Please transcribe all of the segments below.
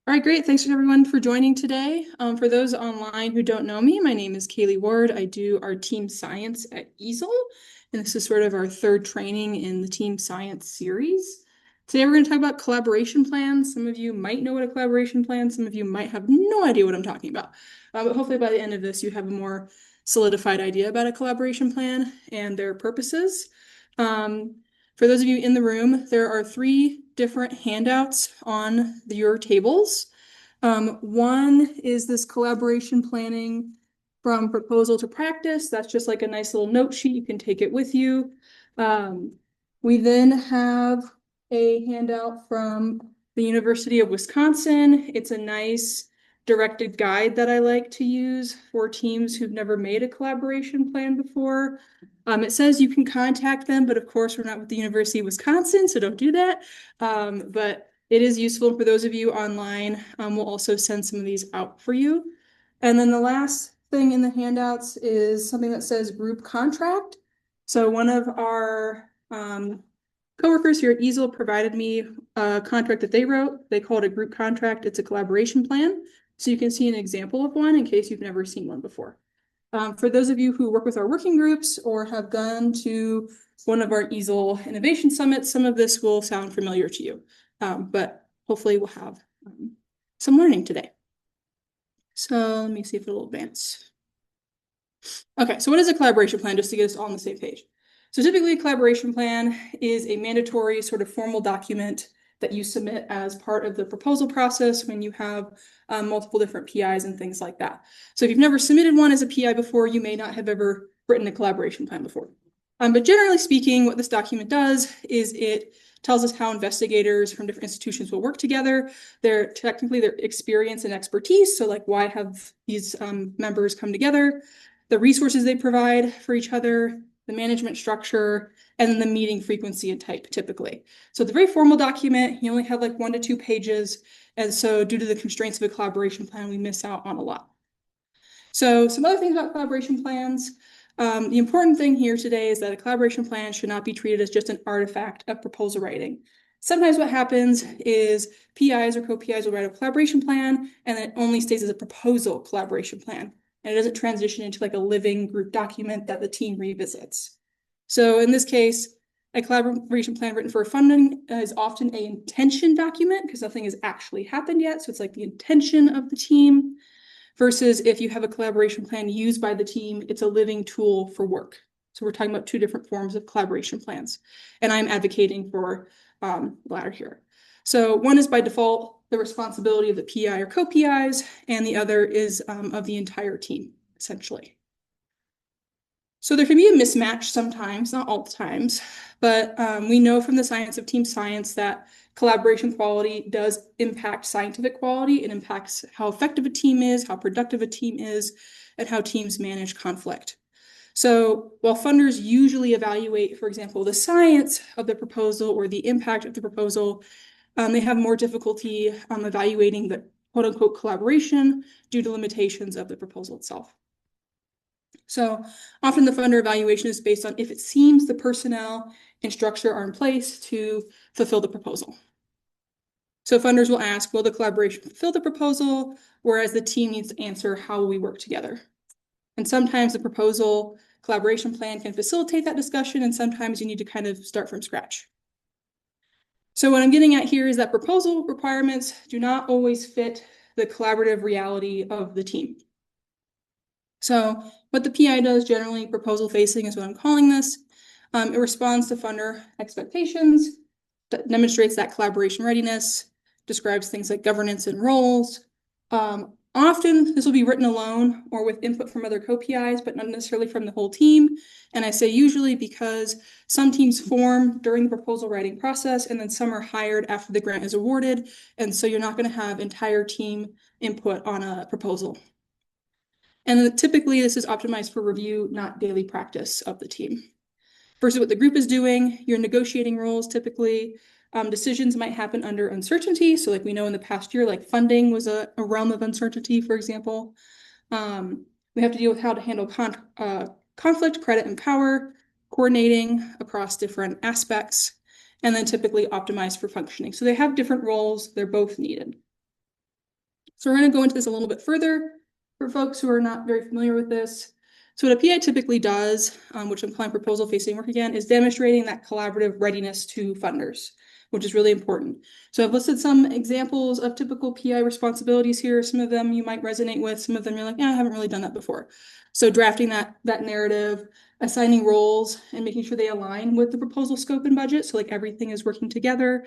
All right, great. Thanks everyone for joining today. For those online who don't know me, my name is Kayleigh Ward. I do our team science at EASL, and this is sort of our third training in the team science series. Today we're going to talk about collaboration plans. Some of you might know what a collaboration plan, some of you might have no idea what I'm talking about. But hopefully by the end of this, you have a more solidified idea about a collaboration plan and their purposes. For those of you in the room, there are three different handouts on your tables. One is this collaboration planning from proposal to practice. That's just like a nice little note sheet. You can take it with you. We then have a handout from the University of Wisconsin. It's a nice directed guide that I like to use for teams who've never made a collaboration plan before. It says you can contact them, but of course we're not with the University of Wisconsin, so don't do that. But it is useful for those of you online. We'll also send some of these out for you. And then the last thing in the handouts is something that says group contract. So one of our coworkers here at EASL provided me a contract that they wrote. They call it a group contract. It's a collaboration plan. So you can see an example of one in case you've never seen one before. For those of you who work with our working groups or have gone to one of our EASL Innovation Summits, some of this will sound familiar to you, but hopefully we'll have some learning today. So let me see if it'll advance. Okay, so what is a collaboration plan, just to get us all on the same page? So typically a collaboration plan is a mandatory sort of formal document that you submit as part of the proposal process when you have multiple different PIs and things like that. So if you've never submitted one as a PI before, you may not have ever written a collaboration plan before. But generally speaking, what this document does is it tells us how investigators from different institutions will work together, their experience and expertise. So like, why have these members come together, the resources they provide for each other, the management structure, and then the meeting frequency and type typically. So it's a very formal document. You only have like 1 to 2 pages. And so due to the constraints of a collaboration plan, we miss out on a lot. So some other things about collaboration plans. The important thing here today is that a collaboration plan should not be treated as just an artifact of proposal writing. Sometimes what happens is PIs or co-PIs will write a collaboration plan and then it only stays as a proposal collaboration plan. And it doesn't transition into like a living group document that the team revisits. So in this case, a collaboration plan written for funding is often an intention document because nothing has actually happened yet. So it's like the intention of the team. Versus if you have a collaboration plan used by the team, it's a living tool for work. So we're talking about two different forms of collaboration plans. And I'm advocating for the latter here. So one is by default the responsibility of the PI or co-PIs, and the other is of the entire team, essentially. So there can be a mismatch sometimes, not all the times, but we know from the science of team science that collaboration quality does impact scientific quality. It impacts how effective a team is, how productive a team is, and how teams manage conflict. So while funders usually evaluate, for example, the science of the proposal or the impact of the proposal, they have more difficulty evaluating the quote unquote collaboration due to limitations of the proposal itself. So often the funder evaluation is based on if it seems the personnel and structure are in place to fulfill the proposal. So funders will ask, will the collaboration fulfill the proposal? Whereas the team needs to answer, how will we work together? And sometimes the proposal collaboration plan can facilitate that discussion, and sometimes you need to kind of start from scratch. So what I'm getting at here is that proposal requirements do not always fit the collaborative reality of the team. So what the PI does generally, proposal facing is what I'm calling this. It responds to funder expectations, demonstrates that collaboration readiness, describes things like governance and roles. Often this will be written alone or with input from other co-PIs, but not necessarily from the whole team. And I say usually because some teams form during the proposal writing process and then some are hired after the grant is awarded. And so you're not going to have entire team input on a proposal. And typically this is optimized for review, not daily practice of the team. Versus what the group is doing, your negotiating roles typically, decisions might happen under uncertainty. So like we know in the past year, like funding was a realm of uncertainty, for example. We have to deal with how to handle conflict, credit, and power, coordinating across different aspects, and then typically optimized for functioning. So they have different roles, they're both needed. So we're going to go into this a little bit further for folks who are not very familiar with this. So what a PI typically does, which I'm calling proposal facing work again, is demonstrating that collaborative readiness to funders, which is really important. So I've listed some examples of typical PI responsibilities here. Some of them you might resonate with, some of them you're like, yeah, I haven't really done that before. So drafting that narrative, assigning roles, and making sure they align with the proposal scope and budget. So like everything is working together,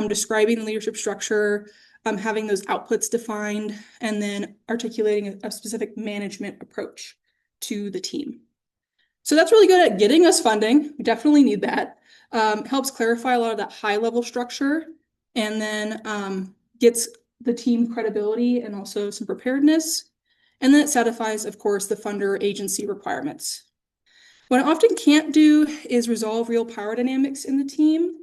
describing the leadership structure, having those outputs defined, and then articulating a specific management approach to the team. So that's really good at getting us funding. We definitely need that. Helps clarify a lot of that high level structure, and then gets the team credibility and also some preparedness. And then it satisfies, of course, the funder agency requirements. What I often can't do is resolve real power dynamics in the team.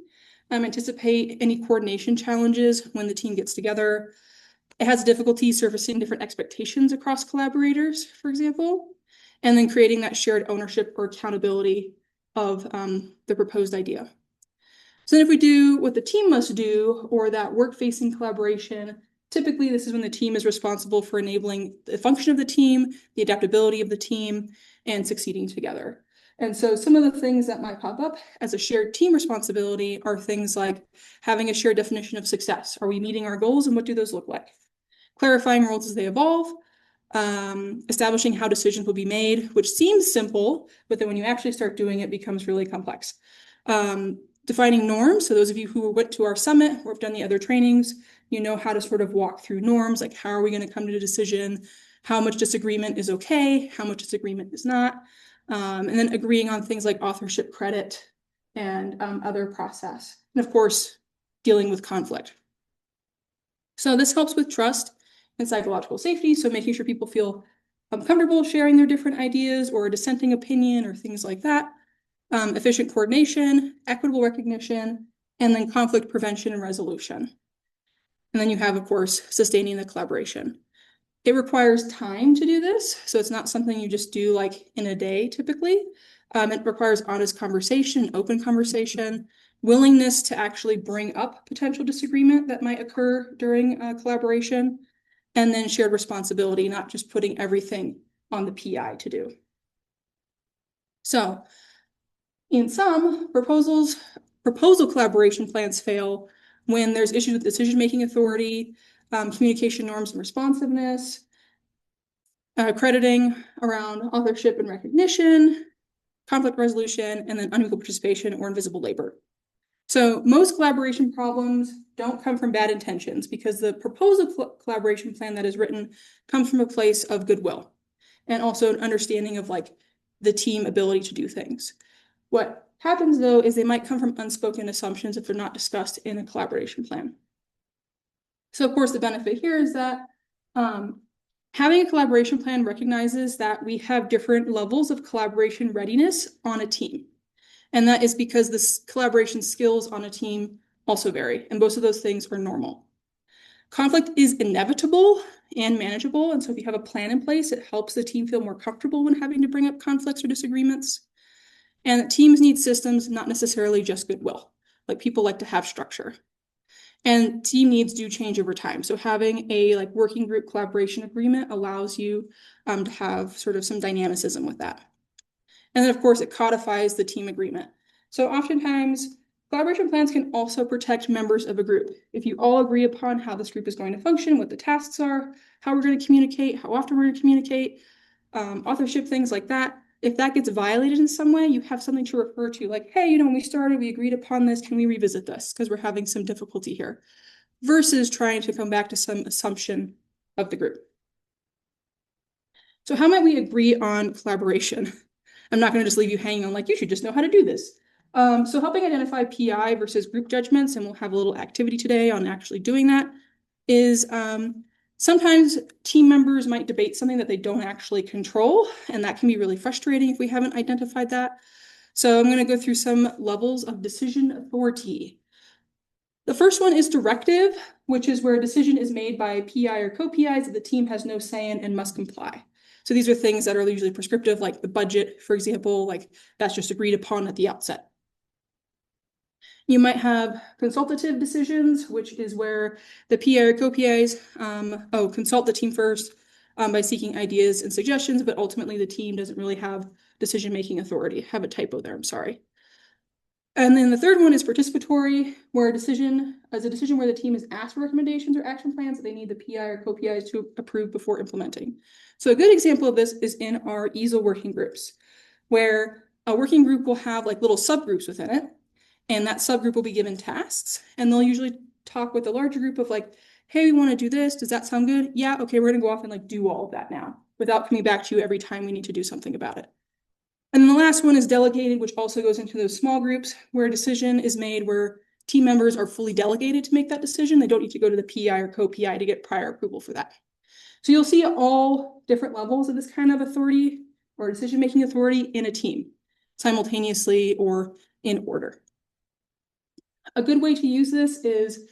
Anticipate any coordination challenges when the team gets together. It has difficulty surfacing different expectations across collaborators, for example, and then creating that shared ownership or accountability of the proposed idea. So then if we do what the team must do, or that work-facing collaboration, typically this is when the team is responsible for enabling the function of the team, the adaptability of the team, and succeeding together. And so some of the things that might pop up as a shared team responsibility are things like having a shared definition of success. Are we meeting our goals, and what do those look like? Clarifying roles as they evolve, establishing how decisions will be made, which seems simple, but then when you actually start doing it, it becomes really complex. Defining norms. So those of you who went to our summit or have done the other trainings, you know how to sort of walk through norms, like how are we going to come to a decision, how much disagreement is okay, how much disagreement is not, and then agreeing on things like authorship credit and other process. And of course, dealing with conflict. So this helps with trust and psychological safety. So making sure people feel comfortable sharing their different ideas or a dissenting opinion or things like that. Efficient coordination, equitable recognition, and then conflict prevention and resolution. And then you have, of course, sustaining the collaboration. It requires time to do this, so it's not something you just do like in a day typically. It requires honest conversation, open conversation, willingness to actually bring up potential disagreement that might occur during collaboration, and then shared responsibility, not just putting everything on the PI to do. So in some proposal collaboration plans fail when there's issues with decision-making authority, communication norms and responsiveness, crediting around authorship and recognition, conflict resolution, and then unequal participation or invisible labor. So most collaboration problems don't come from bad intentions because the proposal collaboration plan that is written comes from a place of goodwill and also an understanding of like the team ability to do things. What happens though is they might come from unspoken assumptions if they're not discussed in a collaboration plan. So of course the benefit here is that having a collaboration plan recognizes that we have different levels of collaboration readiness on a team. And that is because the collaboration skills on a team also vary, and both of those things are normal. Conflict is inevitable and manageable, and so if you have a plan in place, it helps the team feel more comfortable when having to bring up conflicts or disagreements. And teams need systems, not necessarily just goodwill. Like people like to have structure. And team needs do change over time. So having a like working group collaboration agreement allows you to have sort of some dynamicism with that. And then of course it codifies the team agreement. So oftentimes collaboration plans can also protect members of a group. If you all agree upon how this group is going to function, what the tasks are, how we're going to communicate, how often we're going to communicate, authorship, things like that. If that gets violated in some way, you have something to refer to like, hey, when we started, we agreed upon this. Can we revisit this? Because we're having some difficulty here versus trying to come back to some assumption of the group. So how might we agree on collaboration? I'm not going to just leave you hanging on like, you should just know how to do this. So helping identify PI versus group judgments, and we'll have a little activity today on actually doing that, is sometimes team members might debate something that they don't actually control, and that can be really frustrating if we haven't identified that. So I'm going to go through some levels of decision authority. The first one is directive, which is where a decision is made by PI or co-PIs that the team has no say in and must comply. So these are things that are usually prescriptive, like the budget, for example, like that's just agreed upon at the outset. You might have consultative decisions, which is where the PI or co-PIs consult the team first by seeking ideas and suggestions, but ultimately the team doesn't really have decision-making authority. I have a typo there, I'm sorry. And then the third one is participatory, where a decision where the team is asked for recommendations or action plans that they need the PI or co-PIs to approve before implementing. So a good example of this is in our EASL working groups, where a working group will have like little subgroups within it, and that subgroup will be given tasks, and they'll usually talk with the larger group of like, hey, we want to do this. Does that sound good? Yeah, okay, we're gonna go off and like do all of that now without coming back to you every time we need to do something about it. And then the last one is delegated, which also goes into those small groups where a decision is made where team members are fully delegated to make that decision. They don't need to go to the PI or co-PI to get prior approval for that. So you'll see all different levels of this kind of authority or decision-making authority in a team simultaneously or in order. A good way to use this is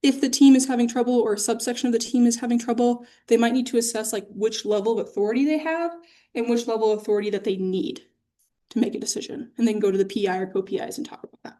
if the team is having trouble or a subsection of the team is having trouble, they might need to assess like which level of authority they have and which level of authority that they need to make a decision, and then go to the PI or co-PIs and talk about that.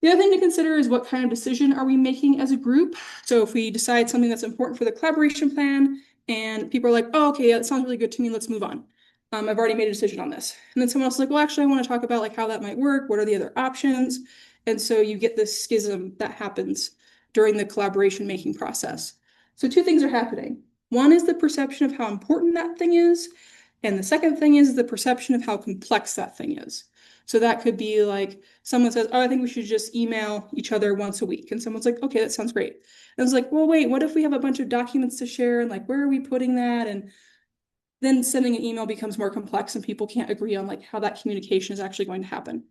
The other thing to consider is what kind of decision are we making as a group? So if we decide something that's important for the collaboration plan and people are like, oh, okay, yeah, that sounds really good to me, let's move on. I've already made a decision on this. And then someone else is like, well, actually, I want to talk about like how that might work. What are the other options? And so you get this schism that happens during the collaboration making process. So two things are happening. One is the perception of how important that thing is. And the second thing is the perception of how complex that thing is. So that could be like someone says, oh, I think we should just email each other once a week. And someone's like, okay, that sounds great. And it's like, well, wait, what if we have a bunch of documents to share? And like, where are we putting that? And then sending an email becomes more complex and people can't agree on like how that communication is actually going to happen.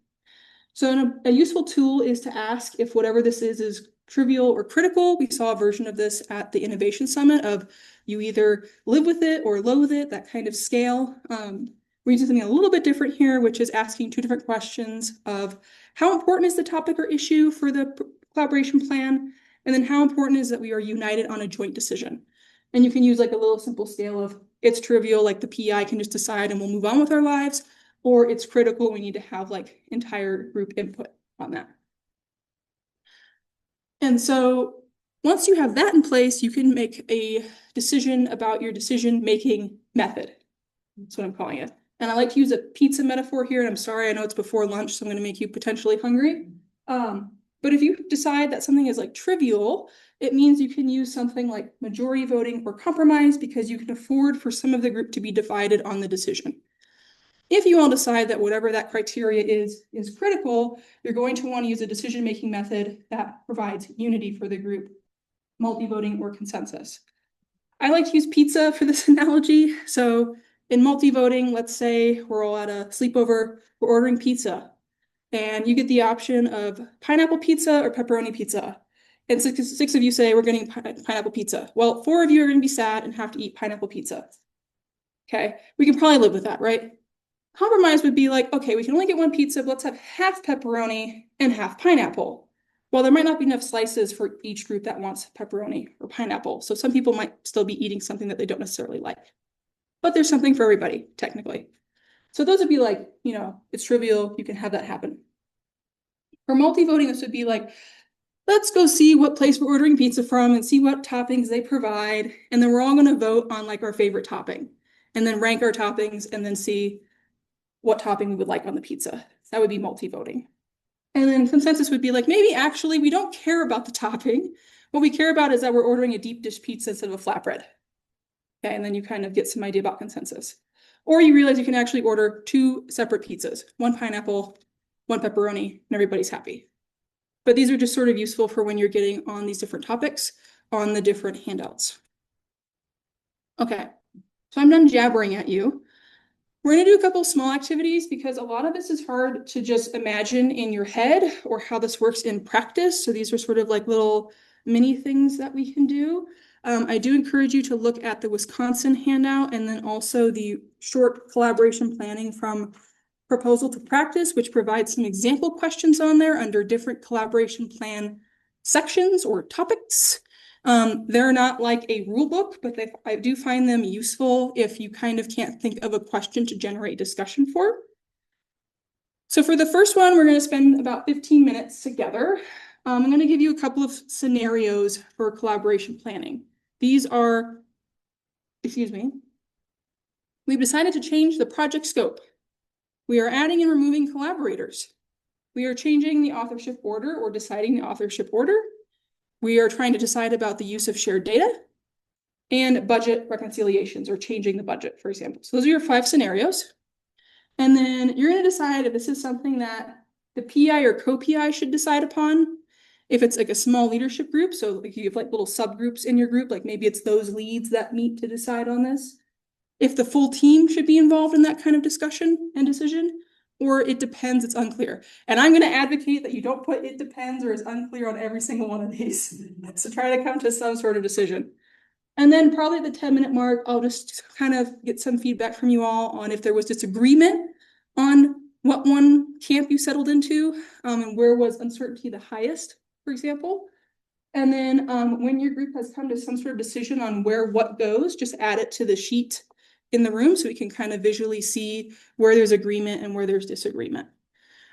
So a useful tool is to ask if whatever this is trivial or critical. We saw a version of this at the Innovation Summit of you either live with it or loathe it, that kind of scale. We're using something a little bit different here, which is asking two different questions of how important is the topic or issue for the collaboration plan, and then how important is that we are united on a joint decision. And you can use like a little simple scale of it's trivial, like the PI can just decide and we'll move on with our lives, or it's critical, we need to have like entire group input on that. And so once you have that in place, you can make a decision about your decision-making method. That's what I'm calling it. And I like to use a pizza metaphor here, and I'm sorry, I know it's before lunch, so I'm going to make you potentially hungry. But if you decide that something is like trivial, it means you can use something like majority voting or compromise because you can afford for some of the group to be divided on the decision. If you all decide that whatever that criteria is critical, you're going to want to use a decision-making method that provides unity for the group, multi-voting or consensus. I like to use pizza for this analogy. So in multi-voting, let's say we're all at a sleepover, we're ordering pizza, and you get the option of pineapple pizza or pepperoni pizza. And six of you say we're getting pineapple pizza. Well, 4 of you are going to be sad and have to eat pineapple pizza. Okay, we can probably live with that, right? Compromise would be like, okay, we can only get 1 pizza, but let's have half pepperoni and half pineapple. Well, there might not be enough slices for each group that wants pepperoni or pineapple. So some people might still be eating something that they don't necessarily like. But there's something for everybody, technically. So those would be like, it's trivial, you can have that happen. For multi-voting, this would be like, let's go see what place we're ordering pizza from and see what toppings they provide. And then we're all going to vote on like our favorite topping and then rank our toppings and then see what topping we would like on the pizza. That would be multi-voting. And then consensus would be like, maybe actually we don't care about the topping. What we care about is that we're ordering a deep dish pizza instead of a flatbread. Okay, and then you kind of get some idea about consensus. Or you realize you can actually order 2 separate pizzas, 1 pineapple, 1 pepperoni, and everybody's happy. But these are just sort of useful for when you're getting on these different topics on the different handouts. Okay, so I'm done jabbering at you. We're going to do a couple small activities because a lot of this is hard to just imagine in your head or how this works in practice. So these are sort of like little mini things that we can do. I do encourage you to look at the Wisconsin handout and then also the short collaboration planning from proposal to practice, which provides some example questions on there under different collaboration plan sections or topics. They're not like a rule book, but I do find them useful if you kind of can't think of a question to generate discussion for. So for the first one, we're going to spend about 15 minutes together. I'm going to give you a couple of scenarios for collaboration planning. These are, excuse me, we've decided to change the project scope. We are adding and removing collaborators. We are changing the authorship order or deciding the authorship order. We are trying to decide about the use of shared data and budget reconciliations or changing the budget, for example. So those are your 5 scenarios. And then you're going to decide if this is something that the PI or co-PI should decide upon. If it's like a small leadership group, so like you have like little subgroups in your group, like maybe it's those leads that meet to decide on this. If the full team should be involved in that kind of discussion and decision, or it depends, it's unclear. And I'm going to advocate that you don't put it depends or is unclear on every single one of these. So try to come to some sort of decision. And then probably at the 10-minute mark, I'll just kind of get some feedback from you all on if there was disagreement on what one camp you settled into, and where was uncertainty the highest, for example. And then when your group has come to some sort of decision on where what goes, just add it to the sheet in the room so we can kind of visually see where there's agreement and where there's disagreement.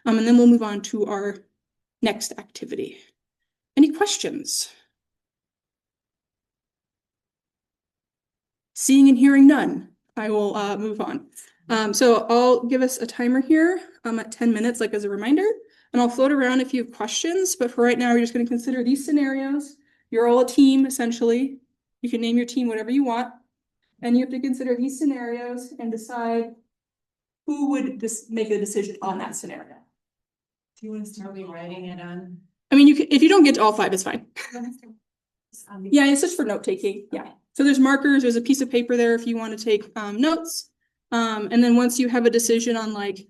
And then we'll move on to our next activity. Any questions? Seeing and hearing none, I will move on. So I'll give us a timer here at 10 minutes, like as a reminder, and I'll float around if you have questions. But for right now, we're just going to consider these scenarios. You're all a team, essentially. You can name your team whatever you want. And you have to consider these scenarios and decide who would make a decision on that scenario. Do you want to start writing it on? I mean, you can, if you don't get to all 5, it's fine. Yeah, it's just for note taking. Yeah. So there's markers, there's a piece of paper there if you want to take notes. And then once you have a decision on, like,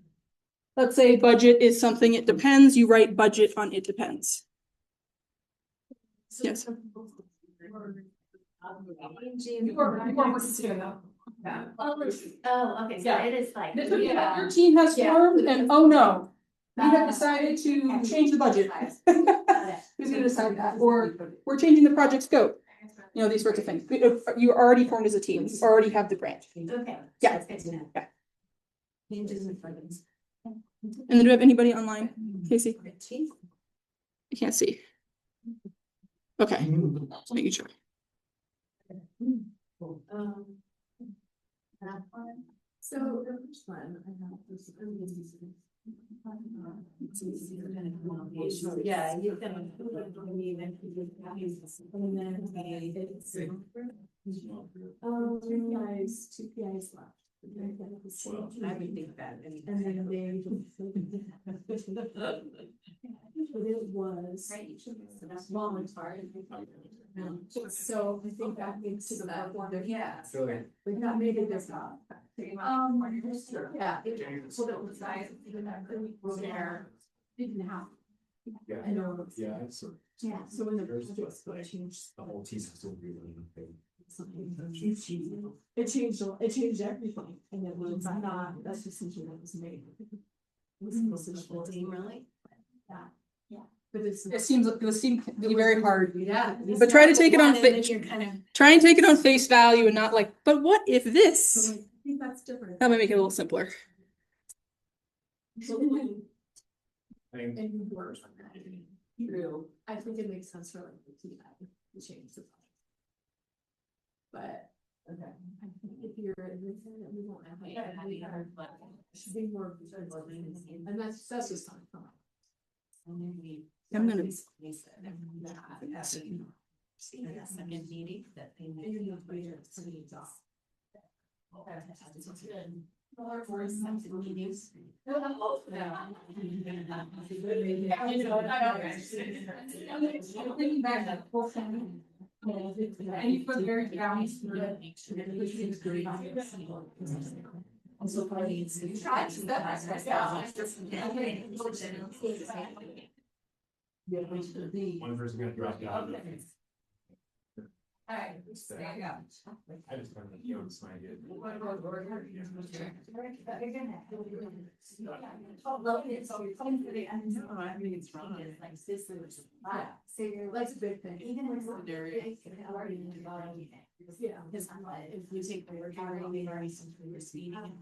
let's say budget is something, it depends, you write budget on it depends. Yes. Oh, okay. So Yeah. it is like Your team has formed and oh no, we have decided to change the budget. Who's gonna decide that? Or we're changing the project scope. You know, these sorts of things. You already formed as a team, you already have the grant. Okay. Yeah. That's good to know. Yeah. Changes in plugins. And then do we have anybody online? Casey? I can't see. Okay, just making sure. So the first one, I have this. Yeah, you can. And then it's. 3 PIs, 2 PIs left. I would think that. And then they. But it was. Voluntary. So I think that makes it about one, yeah. But that made it this up. Yeah. So that was nice. There. Didn't have. Yeah. I know. Yeah. Yeah, so when the project changed. The whole team is still really big. It changed everything, and it was not, that's the decision that was made. It was a decision team, really? Yeah. But It seems to be very hard. Yeah. But try to take it on try and take it on face Yeah. value and not like, but what if this? I think that's different. That might make it a little simpler. And worse on that. True. I think it makes sense for like the TI to change the product. But, okay, I think if you're in this, we won't have. Should be more. And that's just fine. I'm gonna. Second meeting that they. Meetings. And you put very down. Also parties. One person gonna drop out. Alright. I just found that you know, it's my idea. I think it's wrong. Like sisters. So you're like a big thing. Even with the yeah, because I'm like, if you take the word, you're speeding.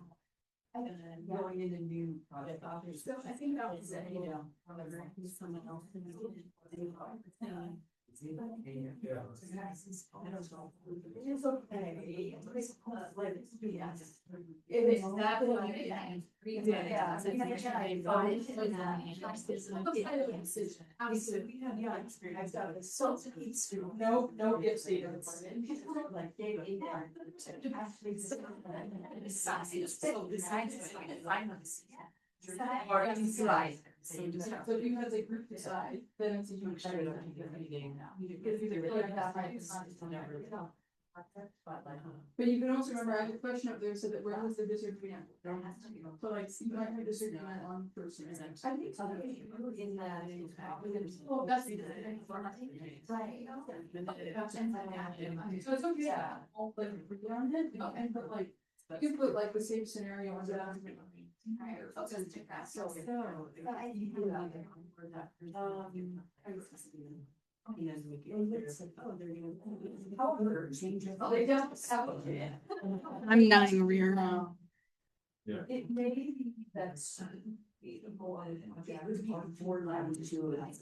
And then going into new project offers. So I think that was it, you know, someone else. Yeah. It's okay. It is that way. Yeah. Obviously, we have, yeah, experience out of it. So, no ifs, ands. Like, David. Actually, so besides, or inside. So if you have a group decide, then it's a huge. Because either really that right, it's never. But you can also remember, I have a question up there, so that where was the disagreement? So like, you might have disagreement on person. I think so. In that. Oh, that's the. Right. So it's okay. I'll like agree on it, and put like, you can put like the same scenario on that. I'm nodding over here now. Yeah. It may be that's.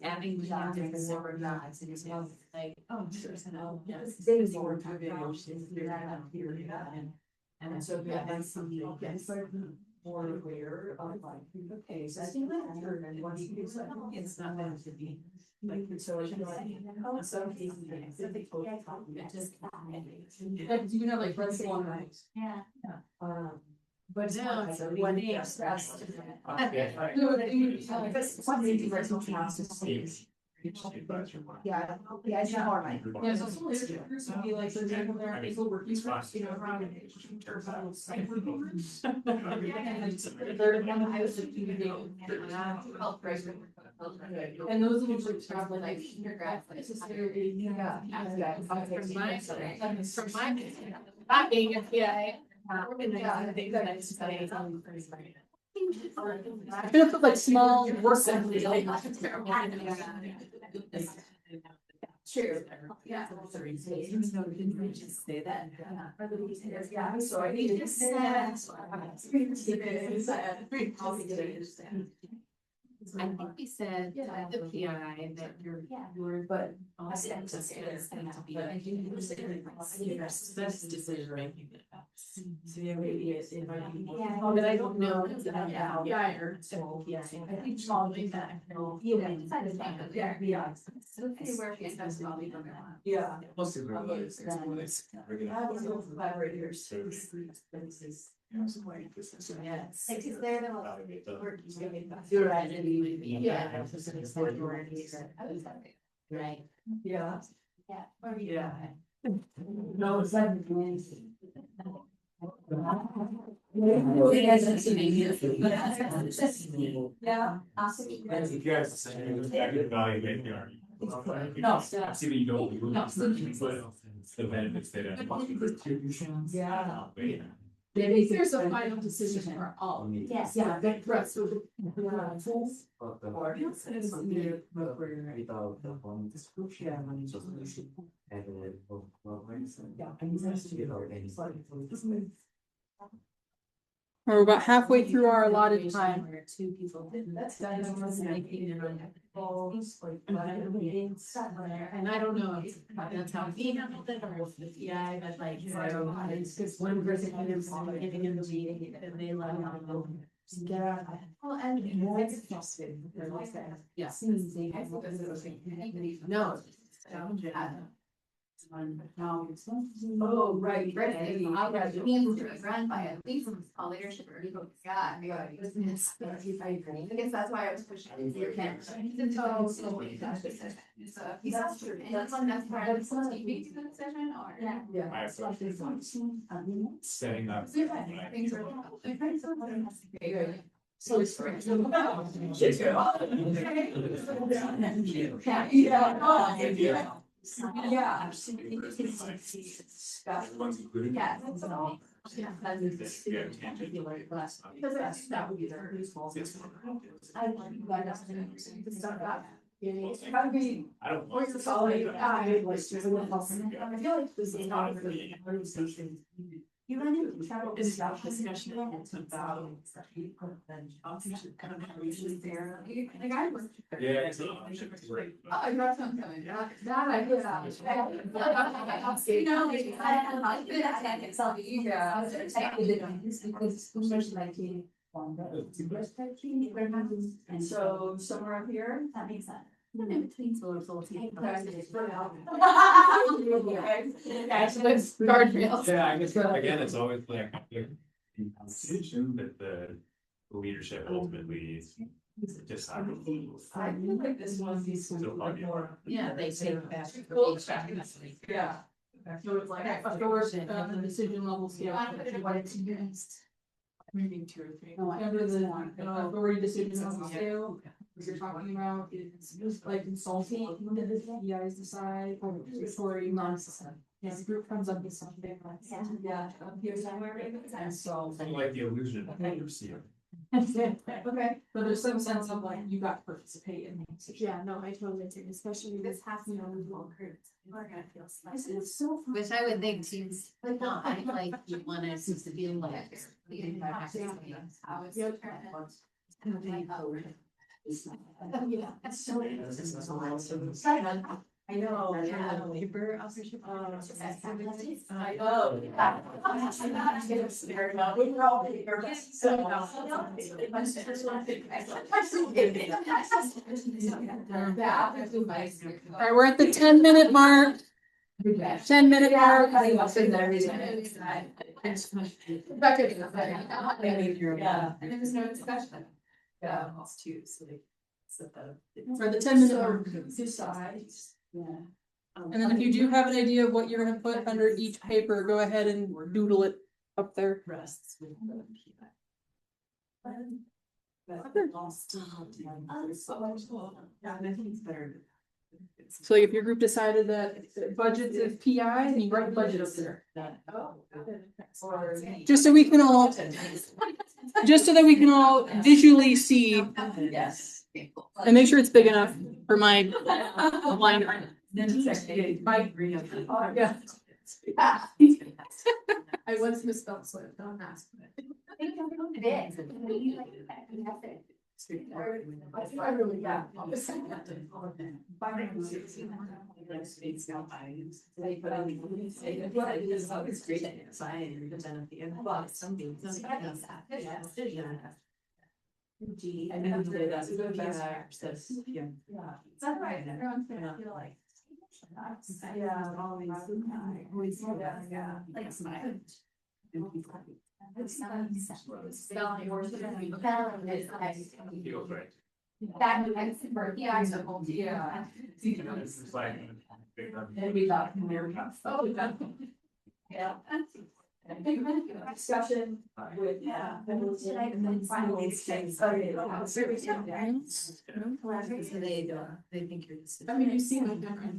Adding the silver knives and it's like, oh, sure. They were and so we have something, okay, so more aware of like, okay, so I think that and what you do, it's not meant to be. Like, so it's like, oh, so he's just. You know, like, rest one night. Yeah. But now it's one day expressed. Because one day the rest of the house is safe. Yeah, yeah, it's more like. Yeah, so some groups would be like, for example, there are people working, you know, around. And those usually have like undergrad, necessarily, yeah. From my, not being a PI. I think that it's. I'm gonna put like small work. True. Yeah. Didn't we just say that? Yeah, so I need to say that. I think we said the PI that you're, but. I said it's going to be. That's decision making. So yeah, maybe it's in my. But I don't know. Yeah. So yeah, I think small like that. Yeah. Yeah. Yeah. Most of them. Collaborators. Yes. Because they're the ones. You're right. Yeah. Right. Yeah. Yeah. Yeah. No, it's like. Yeah. If you guys saying, I didn't evaluate the argument. No. I see that you don't. No. The benefits they don't. Yeah. Maybe there's a final decision for all. Yes. Yeah, the rest of the. We're about halfway through our allotted time. Two people. That's done. And I don't know if that's how he handled it or if, yeah, but like, I don't know, it's just one person giving him the meeting and they let him. Yeah. Well, and. Yeah. No. Oh, right, right. I got the hands to be run by at least all leadership or people. God, I guess that's why I was pushing your camera. So he's that's true. And that's part of the TV session or. Yeah. I have setting up. Things are. So it's great. Yeah. Yeah. Yeah, that's all. Yeah. Because that would be their small. I gotta be. I don't. Or you're solid. I feel like this is not really a station. You run into trouble with stuff discussion about there. Like I was. Yeah. I got something coming. That I did. You know, like I did that itself. Yeah. And so somewhere up here. That makes sense. In between guardrails. Yeah, I guess again, it's always like the conversation that the leadership ultimately decides. I feel like this one needs to be more. Yeah, they say that. Yeah. So it's like authority, the decision level scale. Maybe 2 or 3. Remember the authority decision level scale? What you're talking about is like consulting, you guys decide, or authority non-system. Yeah, the group comes up with something like. Yeah. Here's somewhere. And so. Kind of like the illusion of accuracy. Okay, but there's some sense of like you got to participate in the. Yeah, no, I totally agree, especially this happening on the whole group. We're gonna feel slighted. It's so. Which I would think teams, like, not, like, you want us to be like. Yep. Yeah, it's so. I know. Yeah. Labor officership. I know. We're all nervous. All right, we're at the 10-minute mark. 10-minute mark. Yeah, and there was no discussion. Yeah. For the 10-minute mark. Decide. Yeah. And then if you do have an idea of what you're gonna put under each paper, go ahead and doodle it up there. Rests with the So like if your group decided that budget is PI, then you write budget up there. Just so we can all, just so that we can all visually see Yes. and make sure it's big enough for my line. Yeah. I once misspelled slip, don't ask. I really, yeah. And then that's the best. Yeah. Yeah. That's right, everyone's gonna feel like. Yeah, always. Yeah. Like smile. Spelling words. Feels right. That makes it for PI is a whole deal. Yeah. It's like. And we thought, oh, yeah. Discussion with, yeah. And then finally say, sorry. They think you're. I mean, you see like that kind of.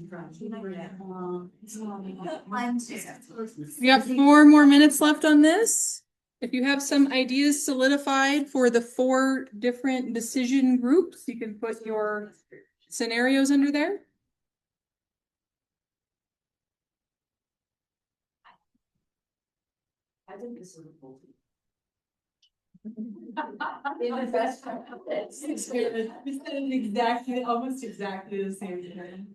We got 4 more minutes left on this. If you have some ideas solidified for the 4 different decision groups, you can put your scenarios under there. I think this is a whole. In the best. We said it exactly, almost exactly the same thing.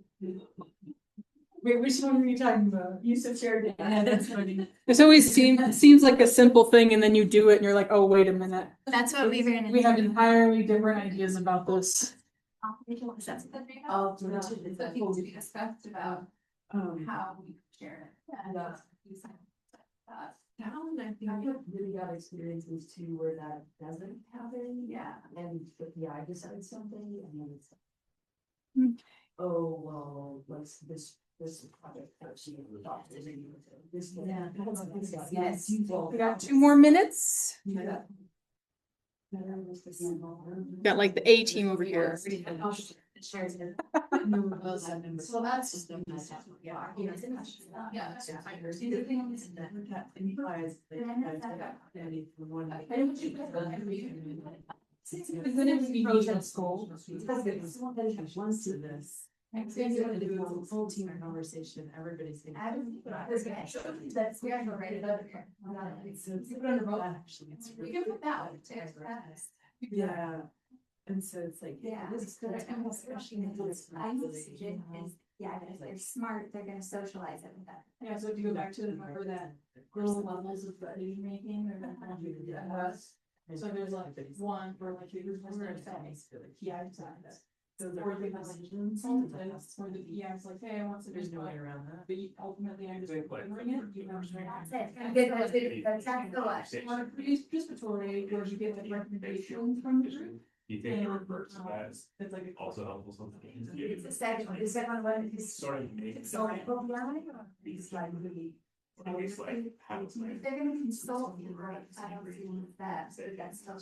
Wait, which one were you talking about? You said shared. Yeah, that's funny. This always seems like a simple thing, and then you do it and you're like, oh, wait a minute. That's what we ran into. We have entirely different ideas about this. Oh, we discussed about how we share it. And That one, I think I've really got experiences too where that doesn't happen. Yeah. And the PI decides something and then it's. Okay. Oh, well, what's this project that she adopted. This. Yeah. Yes. We got 2 more minutes. Yeah. Got like the A team over here. So that's just the. Yeah. Yeah. That implies Isn't it regional school? Because it's one that has once to this. It's gonna do a full team conversation, everybody's gonna. That's, we have to write it up here. You put under both. Actually, it's You really. can put that one too. Yeah. And so it's like. Yeah. This is good. Especially in this. I see it is, yeah, if they're smart, they're gonna socialize it with that. Yeah, so if you go back to remember that little levels of decision making, or so there's like one for like your PI decides. So Or the consultants, or the PI is like, hey, I want to There's do no way like, around that. but you ultimately I just Big play. bring it, you know. That's it. That's the last. Want to produce participatory, where you get like recommendations from the group. You think it reverts that It's like a also helpful something? It's the second one is. Sort of make. So, programming, It's like how it's like. if they're gonna consult you, right, I don't see that, that's still.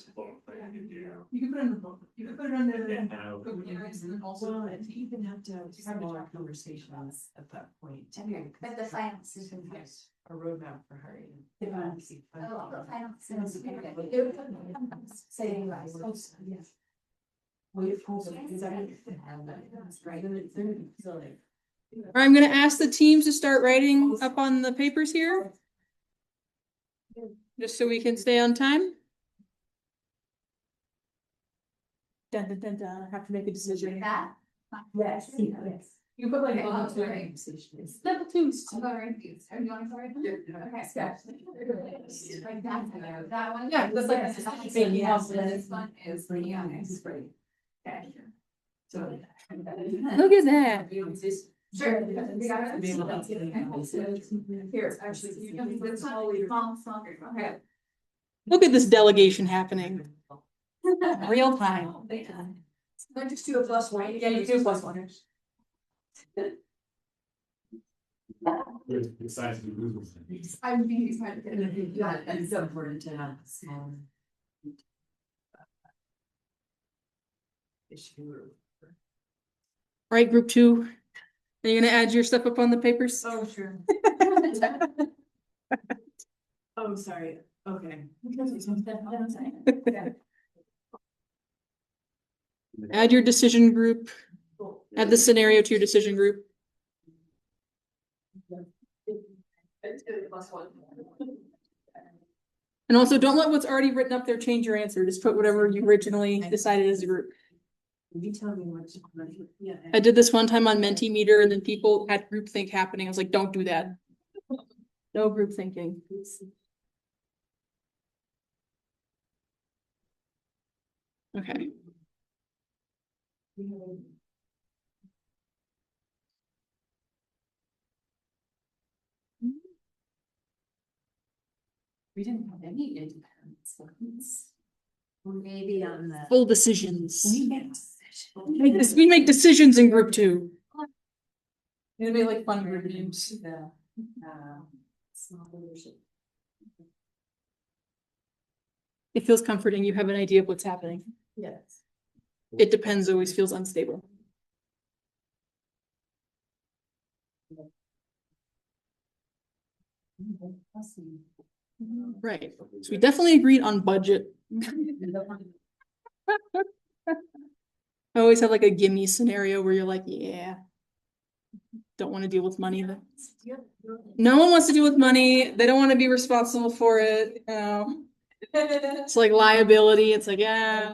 You can put it in the book, you can put it under Yeah, the. now. And also, Well, and you even have to have smaller conversations at that point. too, But the final decision. because A roadmap for hiring. Yeah. Oh, the final decision. Saying like. Yes. Wait, hold on, because I have that. That's right. Then it's gonna be silly. I'm gonna ask the teams to start writing up on the papers here. Just so we can stay on time. Dun, dun, dun, dun, have to make a decision. That? Yes, yes. You put like Okay, level two. right. Level twos. I'll go right these. Are you going for it? Okay, so. Like that, that one. Yeah, that's like- This one is pretty honest. Okay. So. Look at that. Sure. We got it. Here, actually, you can, this one, small group, okay. Look at this delegation happening. Real time. Don't just do a plus one. Yeah, you do plus one. The size of the group. I'm being trying to get it. Yeah, and it's important to have small. Issue. Right, group two. Are you gonna add your stuff up on the papers? Oh, sure. Oh, sorry, okay. Add your decision group. Add the scenario to your decision group. And also don't let what's already written up there change your answer. Just put whatever you originally decided as a group. You tell me what. Yeah. I did this one time on Mentimeter and then people had groupthink happening. I was like, don't do that. No group thinking. Okay. We didn't have any independence ones. Maybe on the. Full decisions. We made We make decisions in group two. It'll be like fun group names. the, small leadership. It feels comforting. You have an idea of what's happening. Yes. It depends always feels unstable. Right. So we definitely agreed on budget. I always have like a gimme scenario where you're like, yeah. Don't want to deal with money. No one wants to deal with money. They don't want to be responsible for it. You know. It's like liability. It's like, yeah.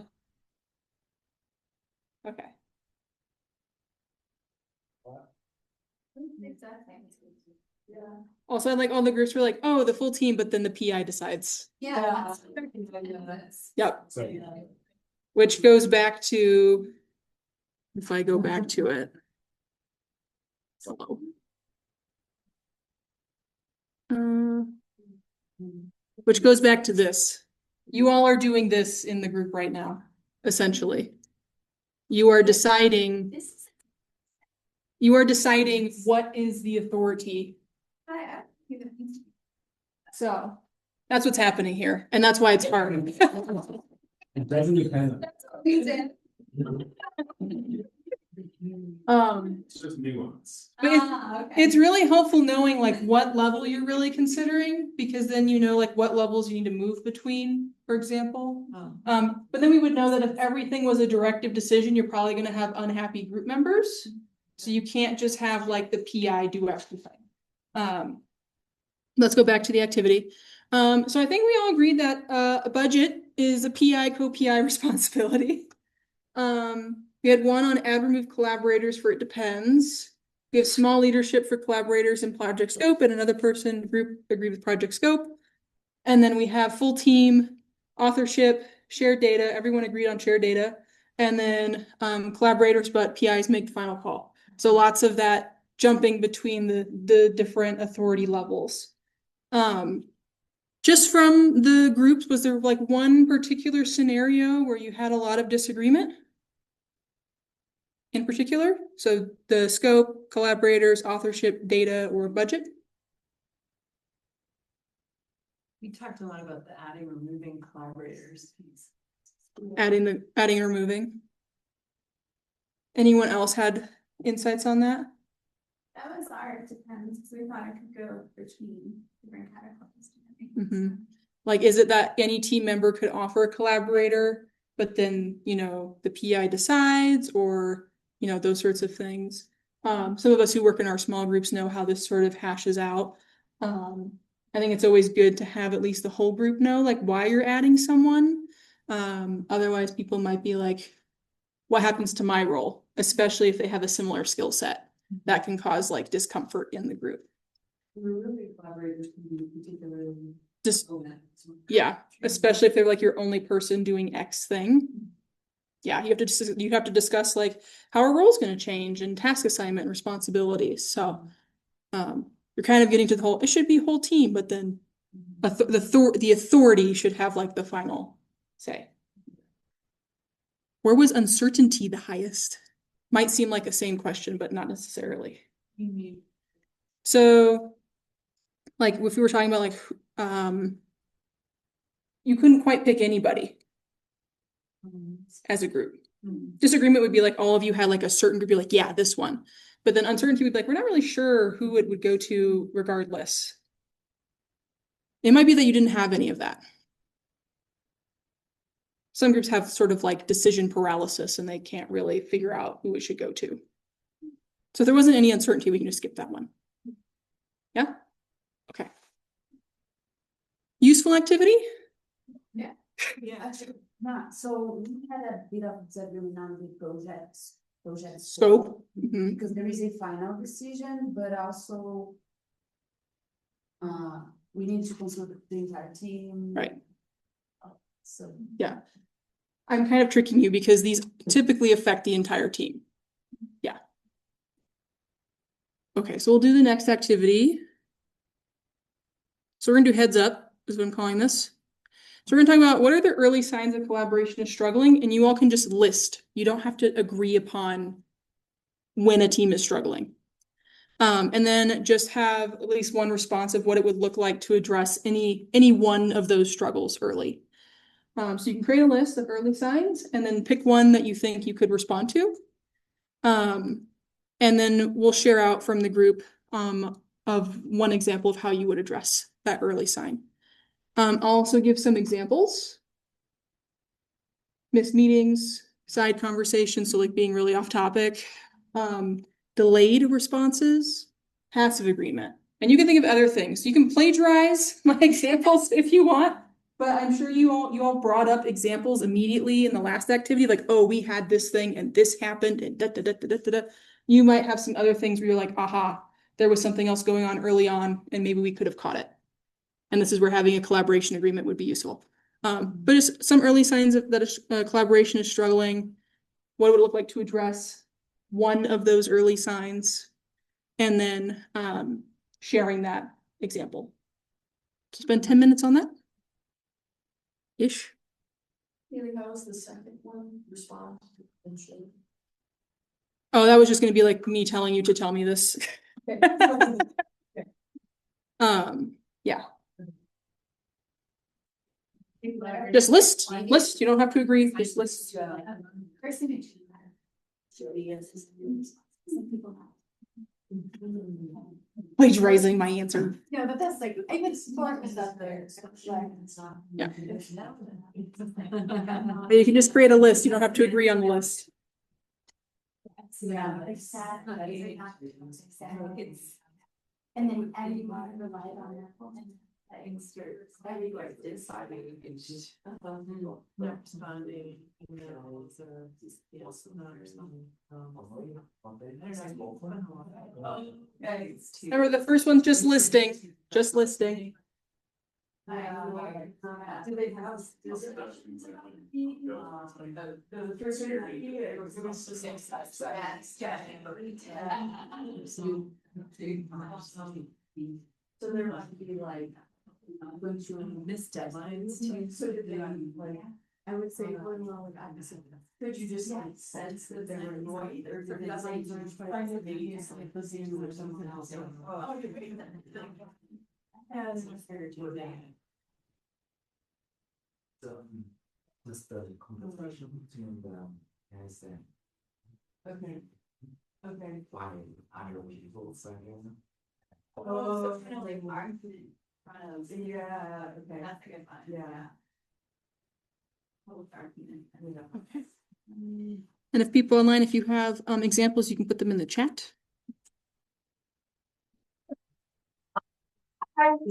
Okay. Also, like all the groups were like, oh, the full team, but then the PI decides. Yeah. Yep. So. Which goes back to, if I go back to it. Slow. Which goes back to this. You all are doing this in the group right now, essentially. You are deciding what is the authority. So that's what's happening here. And that's why it's hard. It doesn't depend. It's just nuance. But it's really helpful knowing like what level you're really considering, because then you know like what levels you need to move between, for example. But then we would know that if everything was a directive decision, you're probably gonna have unhappy group members. So you can't just have like the PI do everything. Let's go back to the activity. So I think we all agreed that a budget is a PI co-PI responsibility. We had one on add remove collaborators for it depends. We have small leadership for collaborators in project scope, and another person group agree with project scope. And then we have full team, authorship, shared data. Everyone agreed on shared data. And then collaborators, but PIs make the final call. So lots of that jumping between the different authority levels. Just from the groups, was there like one particular scenario where you had a lot of disagreement? In particular? So the scope, collaborators, authorship, data, or budget? We talked a lot about the adding, removing collaborators piece. Adding and removing. Anyone else had insights on that? That was our depends, because we thought it could go between different categories. Like, is it that any team member could offer a collaborator, but then, the PI decides, or, those sorts of things. Some of us who work in our small groups know how this sort of hashes out. I think it's always good to have at least the whole group know, like, why you're adding someone. Otherwise, people might be like, what happens to my role? Especially if they have a similar skill set. That can cause like discomfort in the group. Removing collaborators can be particularly. Yeah, especially if they're like your only person doing X thing. Yeah, you have to discuss like how our role's going to change and task assignment and responsibilities. So you're kind of getting to the whole, it should be whole team, but then the authority should have like the final say. Where was uncertainty the highest? Might seem like the same question, but not necessarily. So like if we were talking about like you couldn't quite pick anybody as a group. Disagreement would be like all of you had like a certain group, you're like, yeah, this one. But then uncertainty would be like, we're not really sure who it would go to regardless. It might be that you didn't have any of that. Some groups have sort of like decision paralysis and they can't really figure out who it should go to. So if there wasn't any uncertainty, we can just skip that one. Yeah? Okay. Useful activity? Yeah. So we had a bit of disagreement on the project Scope. because there is a final decision, but also we need to consult the entire team. Right. So yeah. I'm kind of tricking you because these typically affect the entire team. Yeah. Okay, so we'll do the next activity. So we're gonna do heads up, is what I'm calling this. So we're gonna talk about what are the early signs of collaboration is struggling, and you all can just list. You don't have to agree upon when a team is struggling. And then just have at least one response of what it would look like to address any one of those struggles early. So you can create a list of early signs and then pick one that you think you could respond to. And then we'll share out from the group of one example of how you would address that early sign. I'll also give some examples. Missed meetings, side conversations, so like being really off topic, delayed responses, passive agreement. And you can think of other things. You can plagiarize my examples if you want. But I'm sure you all brought up examples immediately in the last activity, like, oh, we had this thing and this happened and da da da da da da. You might have some other things where you're like, aha, there was something else going on early on, and maybe we could have caught it. And this is where having a collaboration agreement would be useful. But just some early signs of that a collaboration is struggling. What it would look like to address one of those early signs, and then sharing that example. So spend 10 minutes on that. Ish. Kayleigh, how was the second one respond? Oh, that was just going to be like me telling you to tell me this. Yeah. Just list. You don't have to agree. Just list. Plagiarizing my answer. Yeah, but that's like, I would support stuff there. Yeah. You can just create a list. You don't have to agree on the list. Yeah. Like sad, but it's not sad, it's. And then everyone relied on that woman. Everywhere deciding it's just. Not responding, emails or just, not responding. Remember, the first one's just listing, just listing. Do they have? So there might be like, when you miss deadlines too, so did they like, I would say, well, like, I said, could you just like sense that they were annoyed or did they say, find it maybe it's like the Zoom or something else? Just the conversation between them as Okay. Okay. why other people saying. Oh, kind of like argument. Yeah, okay. That's a good one. Yeah. Okay. And if people online, if you have examples, you can put them in the chat. I don't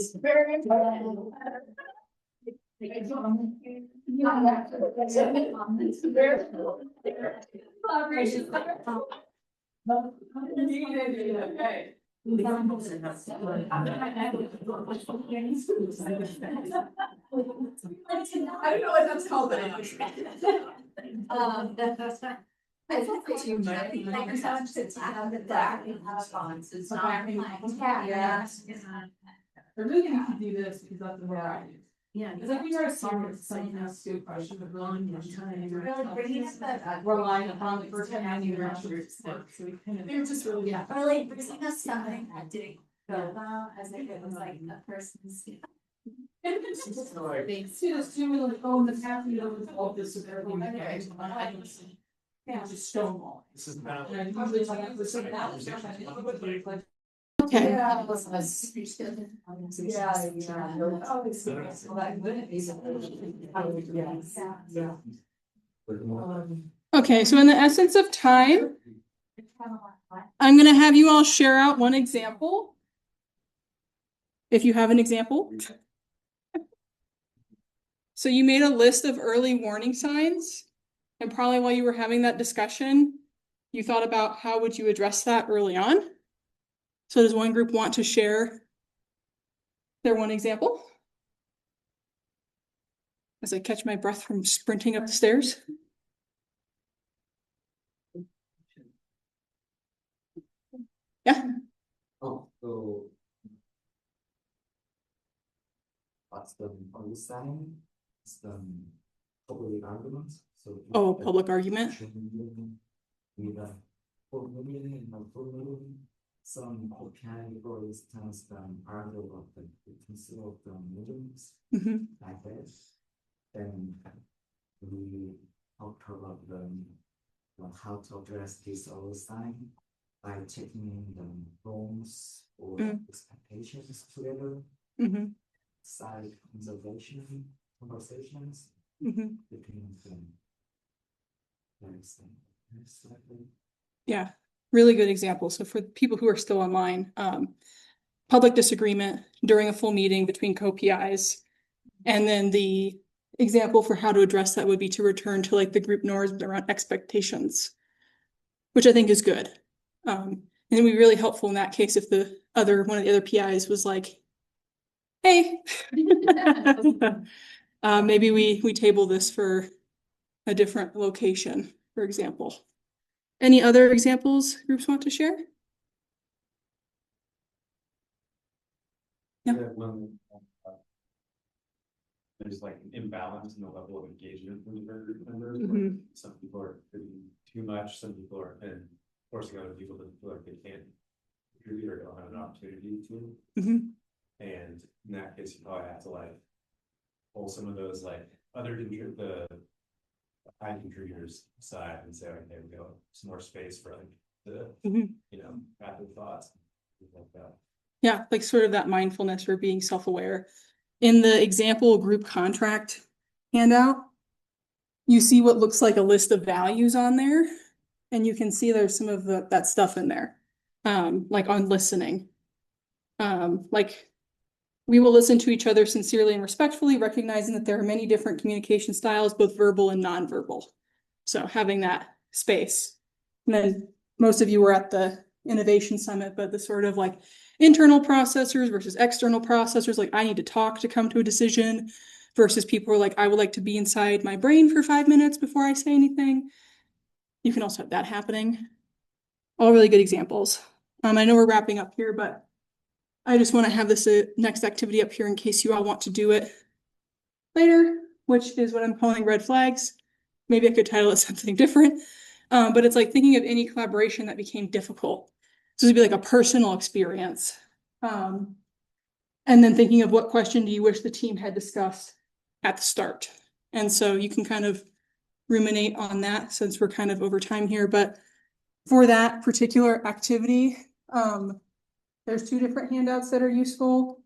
know what that's called, but I I think too much, to have the back response is not like, Yeah. I really need to do this because that's the way I do. yeah. It's like we are serious, someone asks you a question, but wrong one time. Really bringing us that. Relying upon the first time you actually work, so we kind of. They're just really. Yeah. Or like bringing us something that didn't go well, as if it was like a person's. See this too, we're like, oh, the path, you know, all this is everything. Yeah, just stonewall. This is about. And I usually like, with some like. Okay. Yeah. Oh, it's. Well, that wouldn't be. Yeah. Okay, so in the essence of time, I'm gonna have you all share out one example. If you have an example. So you made a list of early warning signs, and probably while you were having that discussion, you thought about how would you address that early on? So does one group want to share their one example? As I catch my breath from sprinting up the stairs. Yeah. Oh, so. What's the understanding? It's the public arguments, so. Oh, public argument. With a full meeting and a full meeting. Some can, for instance, article of the consider of the meetings. Mhm. Like this. Then we talked about how to address this all the time by checking in the goals or expectations together, Mhm. side conversations Mhm. between them. Yeah, really good example. So for people who are still online, public disagreement during a full meeting between co-PIs. And then the example for how to address that would be to return to like the group norms around expectations, which I think is good. And it'd be really helpful in that case if one of the other PIs was like, hey, maybe we table this for a different location, for example. Any other examples groups want to share? Yeah. When there's like an imbalance in the level of engagement from the group members. Mhm. Some people are doing too much, some people are forcing other people to feel like they can't contribute or don't have an opportunity to. Mhm. And in that case, you probably have to like pull some of those like other the high contributors aside and say, okay, we go some more space for like the rapid thoughts, things like that. Yeah, like sort of that mindfulness or being self-aware. In the example group contract handout, you see what looks like a list of values on there. and you can see there's some of that stuff in there. Like on listening. Like we will listen to each other sincerely and respectfully, recognizing that there are many different communication styles, both verbal and nonverbal. So having that space. And then most of you were at the Innovation Summit, but the sort of like internal processors versus external processors, like I need to talk to come to a decision, versus people who are like, I would like to be inside my brain for 5 minutes before I say anything. You can also have that happening. All really good examples. I know we're wrapping up here, but I just want to have this next activity up here in case you all want to do it later, which is what I'm calling red flags. Maybe I could title it something different, but it's like thinking of any collaboration that became difficult. So this would be like a personal experience. And then thinking of what question do you wish the team had discussed at the start. And so you can kind of ruminate on that since we're kind of over time here, but for that particular activity, there's 2 different handouts that are useful.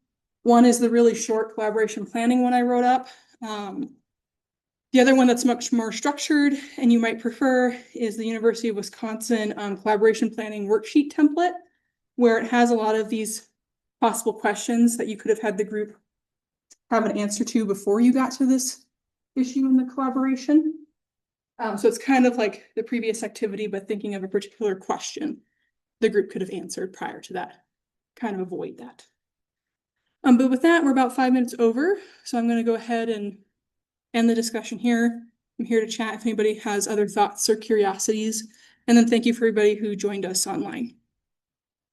One is the really short collaboration planning one I wrote up. The other one that's much more structured and you might prefer is the University of Wisconsin collaboration planning worksheet template, where it has a lot of these possible questions that you could have had the group have an answer to before you got to this issue in the collaboration. So it's kind of like the previous activity, but thinking of a particular question the group could have answered prior to that. Kind of avoid that. But with that, we're about 5 minutes over. So I'm going to go ahead and end the discussion here. I'm here to chat if anybody has other thoughts or curiosities. And then thank you for everybody who joined us online.